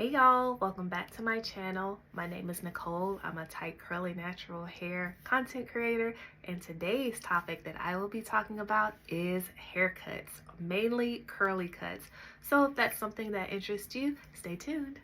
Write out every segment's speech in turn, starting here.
Hey y'all, welcome back to my channel. My name is Nicole. I'm a tight curly natural hair content creator, and today's topic that I will be talking about is haircuts, mainly curly cuts. So if that's something that interests you, stay tuned.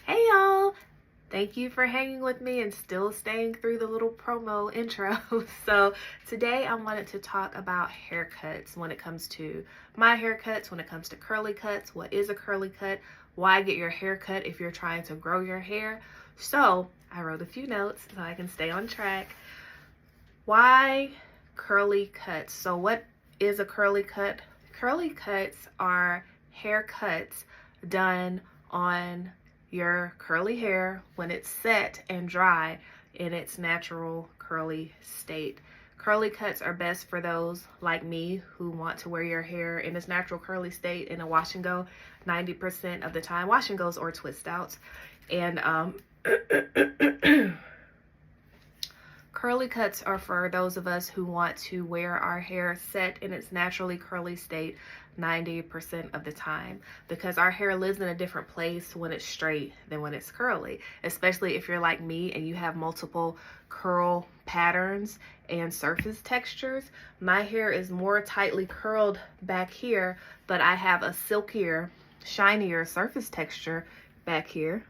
Hey y'all! Thank you for hanging with me and still staying through the little promo intro. So today I wanted to talk about haircuts when it comes to my haircuts, when it comes to curly cuts, what is a curly cut, why get your hair cut if you're trying to grow your hair. So I wrote a few notes so I can stay on track. Why curly cuts? So what is a curly cut? Curly cuts are haircuts done on your curly hair when it's set and dry in its natural curly state. Curly cuts are best for those like me who want to wear your hair in its natural curly state in a wash and go 90% of the time. Wash and goes or twist outs. And curly cuts are for those of us who want to wear our hair set in its naturally curly state 90% of the time, because our hair lives in a different place when it's straight than when it's curly, especially if you're like me and you have multiple curl patterns and surface textures. My hair is more tightly curled back here, but I have a silkier, shinier surface texture back here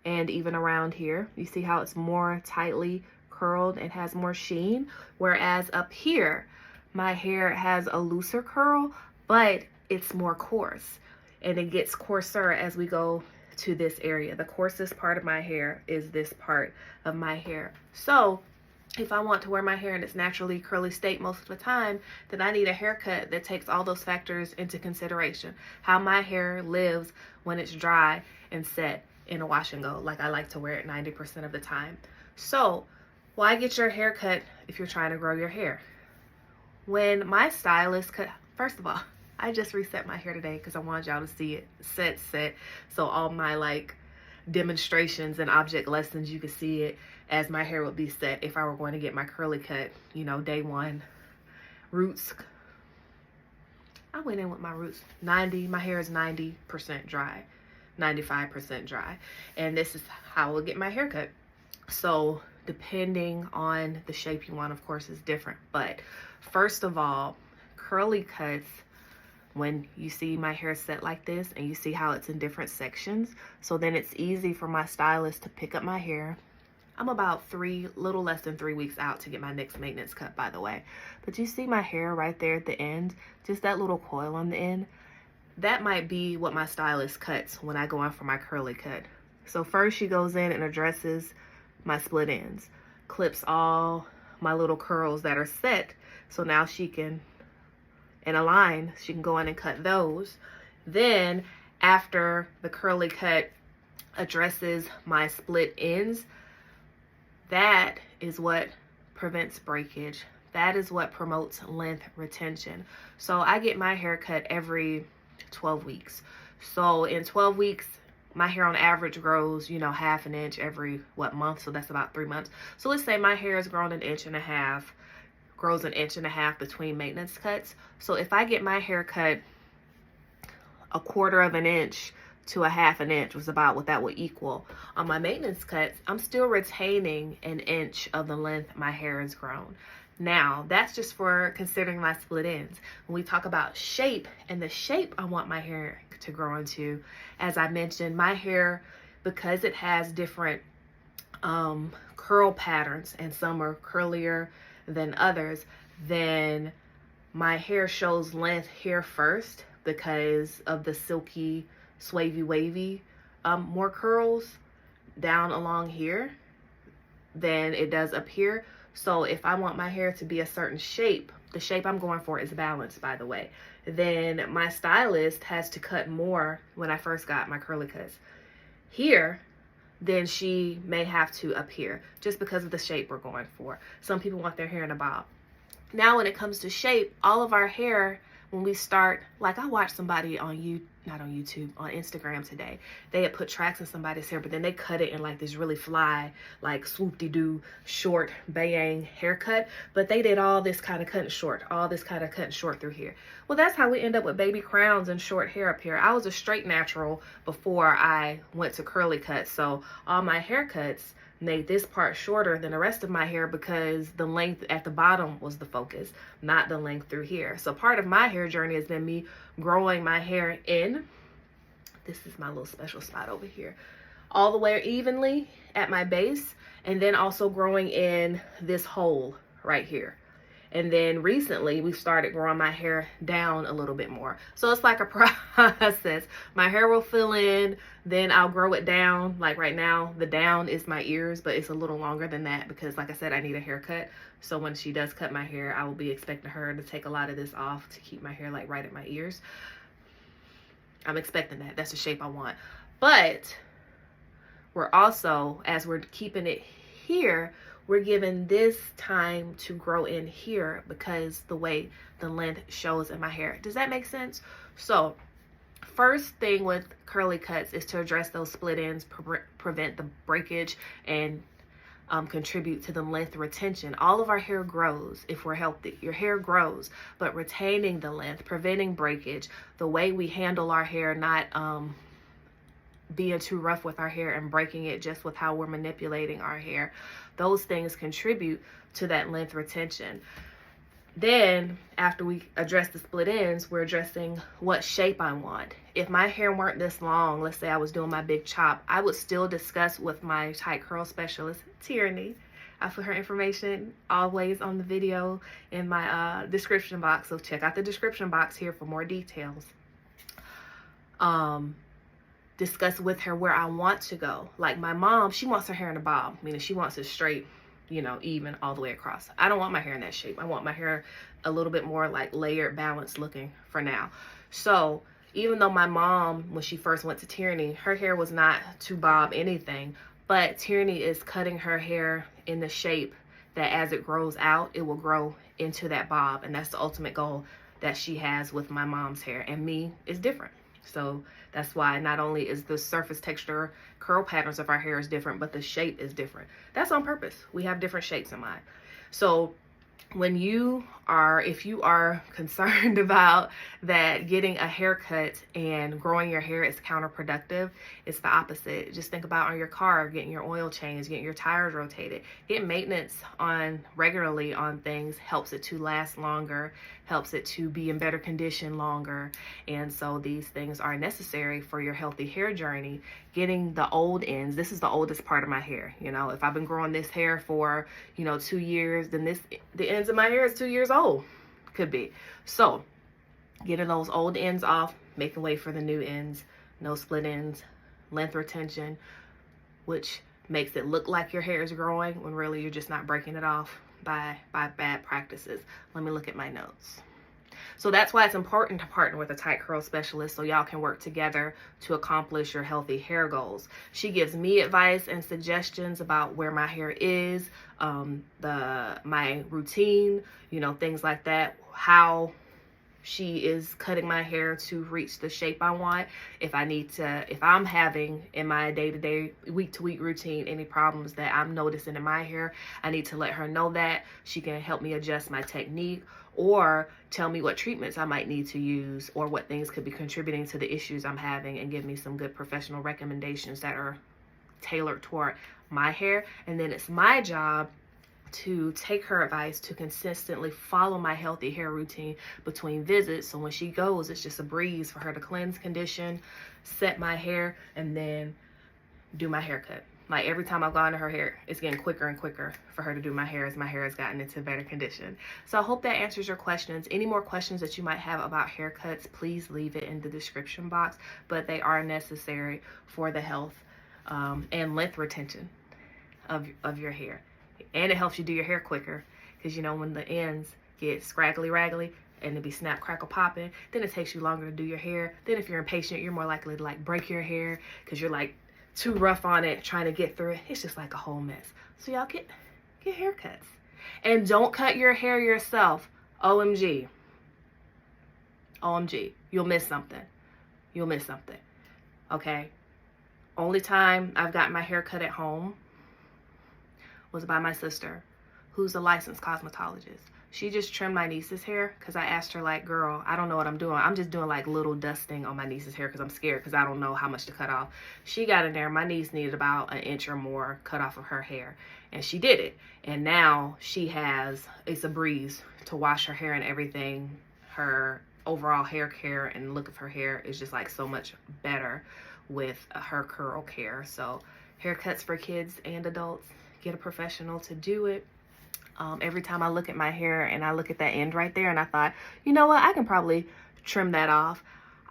and even around here. You see how it's more tightly curled and has more sheen, whereas up here my hair has a looser curl, but it's more coarse, and it gets coarser as we go to this area. The coarsest part of my hair is this part of my hair. So if I want to wear my hair in its naturally curly state most of the time, then I need a haircut that takes all those factors into consideration. How my hair lives when it's dry and set in a wash and go, like I like to wear it 90% of the time. So why get your hair cut if you're trying to grow your hair? When my stylist cut, first of all, I just reset my hair today because I wanted y'all to see it set. So all my like demonstrations and object lessons, you could see it as my hair would be set if I were going to get my curly cut, you know, day one. Roots, I went in with my roots. My hair is 90% dry, 95% dry. And this is how I would get my hair cut. So depending on the shape you want, of course, is different. But first of all, curly cuts, when you see my hair set like this and you see how it's in different sections, so then it's easy for my stylist to pick up my hair. I'm about little less than 3 weeks out to get my next maintenance cut, by the way. But you see my hair right there at the end, just that little coil on the end? That might be what my stylist cuts when I go in for my curly cut. So first she goes in and addresses my split ends, clips all my little curls that are set, so now she can, in a line, she can go in and cut those. Then after the curly cut addresses my split ends, that is what prevents breakage. That is what promotes length retention. So I get my hair cut every 12 weeks. So in 12 weeks, my hair on average grows, you know, half an inch every, month? So that's about 3 months. So let's say my hair has grown an inch and a half, grows an inch and a half between maintenance cuts. So if I get my hair cut a 1/4 of an inch to a 1/2 inch, was about what that would equal on my maintenance cuts, I'm still retaining an inch of the length my hair has grown. Now, that's just for considering my split ends. When we talk about shape and the shape I want my hair to grow into, as I mentioned, my hair, because it has different curl patterns, and some are curlier than others, then my hair shows length here first because of the silky, swavy, wavy, more curls down along here than it does up here. So if I want my hair to be a certain shape, the shape I'm going for is balanced, by the way, then my stylist has to cut more when I first got my curly cuts here than she may have to up here, just because of the shape we're going for. Some people want their hair in a bob. Now when it comes to shape, all of our hair, when we start, like I watched somebody on not on YouTube, on Instagram today. They had put tracks in somebody's hair, but then they cut it in like this really fly, like swoop-de-doo, short, bayang haircut. But they did all this kind of cutting short, all this kind of cutting short through here. Well, that's how we end up with baby crowns and short hair up here. I was a straight natural before I went to curly cuts. So all my haircuts made this part shorter than the rest of my hair because the length at the bottom was the focus, not the length through here. So part of my hair journey has been me growing my hair in, this is my little special spot over here, all the way evenly at my base, and then also growing in this hole right here. And then recently we started growing my hair down a little bit more. So it's like a process. My hair will fill in, then I'll grow it down. Like right now, the down is my ears, but it's a little longer than that because like I said, I need a haircut. So when she does cut my hair, I will be expecting her to take a lot of this off to keep my hair like right at my ears. I'm expecting that. That's the shape I want. But we're also, as we're keeping it here, we're given this time to grow in here because the way the length shows in my hair. Does that make sense? So first thing with curly cuts is to address those split ends, prevent the breakage, and contribute to the length retention. All of our hair grows if we're healthy. Your hair grows, but retaining the length, preventing breakage, the way we handle our hair, not being too rough with our hair and breaking it just with how we're manipulating our hair. Those things contribute to that length retention. Then after we address the split ends, we're addressing what shape I want. If my hair weren't this long, let's say I was doing my big chop, I would still discuss with my tight curl specialist, Tieraney. I put her information always on the video in my description box. So check out the description box here for more details. Discuss with her where I want to go. Like my mom, she wants her hair in a bob, meaning she wants it straight, you know, even all the way across. I don't want my hair in that shape. I want my hair a little bit more like layered, balanced looking for now. So even though my mom, when she first went to Tieraney, her hair was not to bob anything, but Tieraney is cutting her hair in the shape that as it grows out, it will grow into that bob. And that's the ultimate goal that she has with my mom's hair. And me is different. So that's why not only is the surface texture, curl patterns of our hair is different, but the shape is different. That's on purpose. We have different shapes in mind. So when you are, if you are concerned about that getting a haircut and growing your hair is counterproductive, it's the opposite. Just think about on your car, getting your oil changed, getting your tires rotated. Getting maintenance on regularly on things helps it to last longer, helps it to be in better condition longer. And so these things are necessary for your healthy hair journey. Getting the old ends, this is the oldest part of my hair. You know, if I've been growing this hair for, 2 years, then the ends of my hair is 2 years old. Could be. So getting those old ends off, making way for the new ends, no split ends, length retention, which makes it look like your hair is growing when really you're just not breaking it off by bad practices. Let me look at my notes. So that's why it's important to partner with a tight curl specialist so y'all can work together to accomplish your healthy hair goals. She gives me advice and suggestions about where my hair is, my routine, things like that, how she is cutting my hair to reach the shape I want. If I'm having in my day-to-day, week-to-week routine any problems that I'm noticing in my hair, I need to let her know that. She can help me adjust my technique or tell me what treatments I might need to use or what things could be contributing to the issues I'm having and give me some good professional recommendations that are tailored toward my hair. And then it's my job to take her advice to consistently follow my healthy hair routine between visits. So when she goes, it's just a breeze for her to cleanse, condition, set my hair, and then do my haircut. Like every time I've gone to her hair, it's getting quicker and quicker for her to do my hair as my hair has gotten into better condition. So I hope that answers your questions. Any more questions that you might have about haircuts, please leave it in the description box, but they are necessary for the health and length retention of your hair. And it helps you do your hair quicker because when the ends get scraggly raggly and it be snap crackle popping, then it takes you longer to do your hair. Then if you're impatient, you're more likely to break your hair because you're too rough on it trying to get through it. It's just like a whole mess. So y'all get haircuts and don't cut your hair yourself. OMG, you'll miss something. you'll miss something. Okay? Only time I've gotten my hair cut at home was by my sister, who's a licensed cosmetologist. She just trimmed my niece's hair because I asked her, like, girl, I don't know what I'm doing. I'm just doing like little dusting on my niece's hair because I'm scared because I don't know how much to cut off. She got in there. My niece needed about an inch or more cut off of her hair, and she did it. And now she has, it's a breeze to wash her hair and everything. Her overall hair care and look of her hair is just like so much better with her curl care. So haircuts for kids and adults, get a professional to do it. Every time I look at my hair and I look at that end right there and I thought, you know what, I can probably trim that off.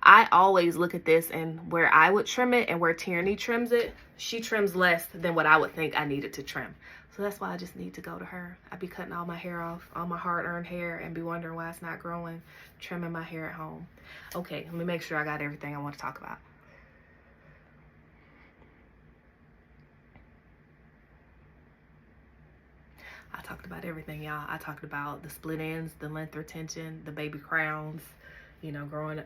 I always look at this and where I would trim it and where Tieraney trims it, she trims less than what I would think I needed to trim. So that's why I just need to go to her. I'd be cutting all my hair off, all my hard-earned hair, and be wondering why it's not growing, trimming my hair at home. Okay, let me make sure I got everything I want to talk about. I talked about everything, y'all. I talked about the split ends, the length retention, the baby crowns, you know, growing,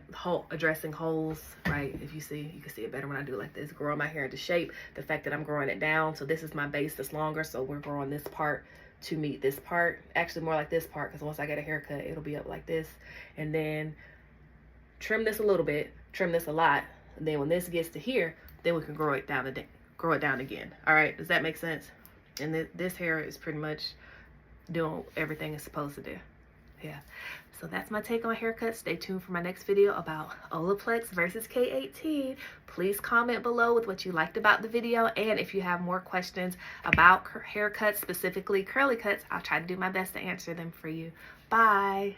addressing holes, right? If you see, you can see it better when I do it like this. Growing my hair into shape, the fact that I'm growing it down. So this is my base that's longer. So we're growing this part to meet this part. Actually more like this part, because once I get a haircut, it'll be up like this. And then trim this a little bit, trim this a lot. And then when this gets to here, then we can grow it down again. All right, does that make sense? And this hair is pretty much doing everything it's supposed to do. Yeah, so that's my take on haircuts. Stay tuned for my next video about Olaplex versus K18. Please comment below with what you liked about the video, and if you have more questions about haircuts, specifically curly cuts, I'll try to do my best to answer them for you. Bye.